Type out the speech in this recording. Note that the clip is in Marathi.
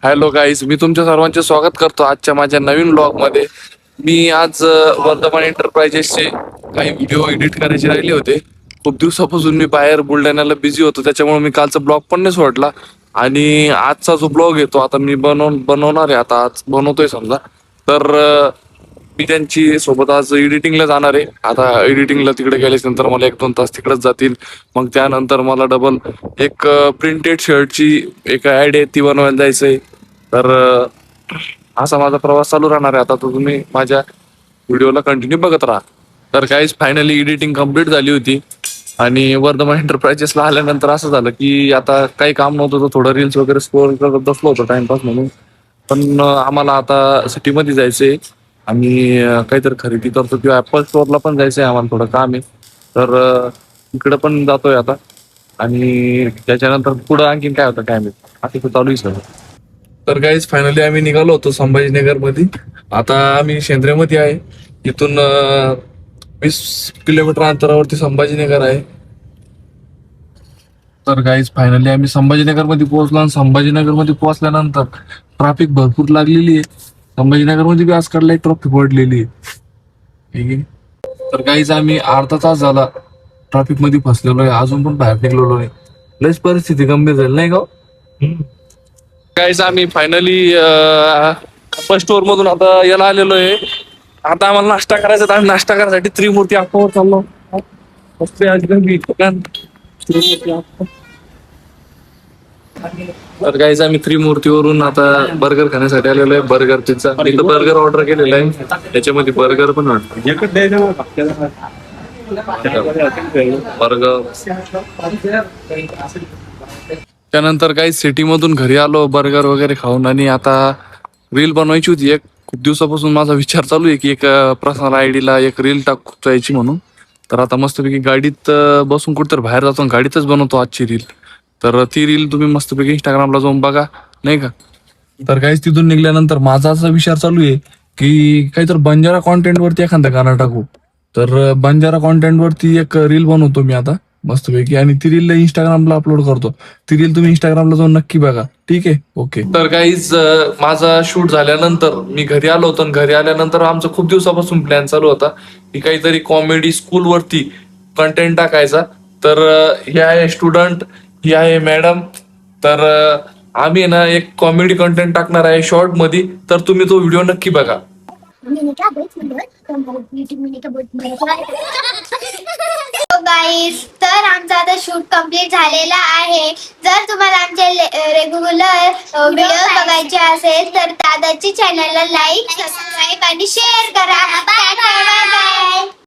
हॅलो गाईज, मी तुमच्या सर्वांचे स्वागत करतो आजच्या माझ्या नवीन ब्लॉग मध्ये. मी आज वर्धमान एंटरप्राइजेसचे काही व्हिडिओ एडिट करायचे राहिले होते. खूप दिवसापासून मी बाहेर बुलढाण्याला बिझी होतो, त्याच्यामुळे मी कालचा ब्लॉग पण नाही सोडला. आणि आजचा जो ब्लॉग आहे तो आता मी बनवणार आहे. आता आज बनवतोय समजा. तर मी त्यांची सोबत आज एडिटिंगला जाणार आहे. आता एडिटिंगला तिकडे गेल्याच्या नंतर मला 1-2 तास तिकडेच जातील. मग त्यानंतर मला डबल एक प्रिंटेड शर्टची एक ऍड आहे ती बनवायला जायचंय. तर असा माझा प्रवास चालू राहणार आहे. आता तो तुम्ही माझ्या व्हिडिओला कंटिन्यू बघत राहा. तर काहीच फायनली एडिटिंग कम्प्लीट झाली होती आणि वर्धमान एंटरप्राइजेसला आल्यानंतर असं झालं की आता काही काम नव्हतं, तर थोडं रील्स वगैरे स्कोर करत बसलो होतो टाइमपास म्हणून. पण आम्हाला आता सिटीमध्ये जायचंय. आम्ही काहीतरी खरेदी करतो किंवा ऍपल स्टोअरला पण जायचंय, आम्हाला थोडं काम आहे. तर तिकडे पण जातोय आता. आणि त्याच्यानंतर पुढं आणखीन काय होतं काय माहिती, असं चालू आहे सगळं. तर गाईज फायनली आम्ही निघालो होतो संभाजीनगर मध्ये. आता आम्ही शेंद्रेमध्ये आहे. इथून 20 किलोमीटर अंतरावरती संभाजीनगर आहे. तर गाईज फायनली आम्ही संभाजीनगर मध्ये पोहोचलो आणि संभाजीनगर मध्ये पोहोचल्यानंतर ट्रॅफिक भरपूर लागलेली आहे. संभाजीनगर मध्ये बी आज काढला ट्रॅफिक वाढलेली आहे. ठीक आहे. तर गाईज आम्ही अर्धा तास झाला ट्रॅफिक मध्ये फसलेलो आहे, अजून पण बाहेर निघलेलो नाही. लयच परिस्थिती गंभीर झाली नाही का? गाईज आम्ही फायनली ऍपल स्टोअर मधून आता याला आलेलो आहे. आता आम्हाला नाश्ता करायचा, तर आम्ही नाश्ता करायसाठी त्रिमूर्ती अप्पावर चाललो. मस्त आज गंभीर ठिकाण त्रिमूर्ती अप्पा. तर गाईज आम्ही त्रिमूर्तीवरून आता बर्गर खाण्यासाठी आलेलो आहे. बर्गर पिझ्झा, मी तर बर्गर ऑर्डर केलेला आहे. त्याच्यामध्ये बर्गर पण बर्गर. त्यानंतर काही सिटी मधून घरी आलो बर्गर वगैरे खाऊन. आणि आता रील बनवायची होती एक. खूप दिवसापासून माझा विचार चालू आहे की एक पर्सनल आयडीला एक रील टाकायची म्हणून. तर आता मस्तपैकी गाडीत बसून कुठेतरी बाहेर जातो आणि गाडीतच बनवतो आजची रील. तर ती रील तुम्ही मस्तपैकी इंस्टाग्रामला जाऊन बघा, नाही का? तर काहीच तिथून निघल्यानंतर माझा असा विचार चालू आहे की काहीतरी बंजारा कॉन्टेंट वरती एखादा गाणं टाकू. तर बंजारा कॉन्टेंट वरती एक रील बनवतो मी आता मस्तपैकी, आणि ती रील इंस्टाग्रामला अपलोड करतो. ती रील तुम्ही इंस्टाग्रामला जाऊन नक्की बघा, ठीक आहे? ओके. तर काहीच माझा शूट झाल्यानंतर मी घरी आलो होतो आणि घरी आल्यानंतर आमचा खूप दिवसापासून प्लॅन चालू होता की काहीतरी कॉमेडी स्कूल वरती कंटेंट टाकायचा. तर हे आहे स्टुडंट, ही आहे मॅडम. तर आम्ही ना एक कॉमेडी कंटेंट टाकणार आहे शॉर्ट मध्ये. तर तुम्ही तो व्हिडिओ नक्की बघा. गाईस, तर आमचा आता शूट कंप्लीट झालेला आहे. जर तुम्हाला आमचे रेग्युलर व्हिडिओ बघायचे असेल तर दादाची चॅनलला लाईक, सबस्क्राईब आणि शेअर करा.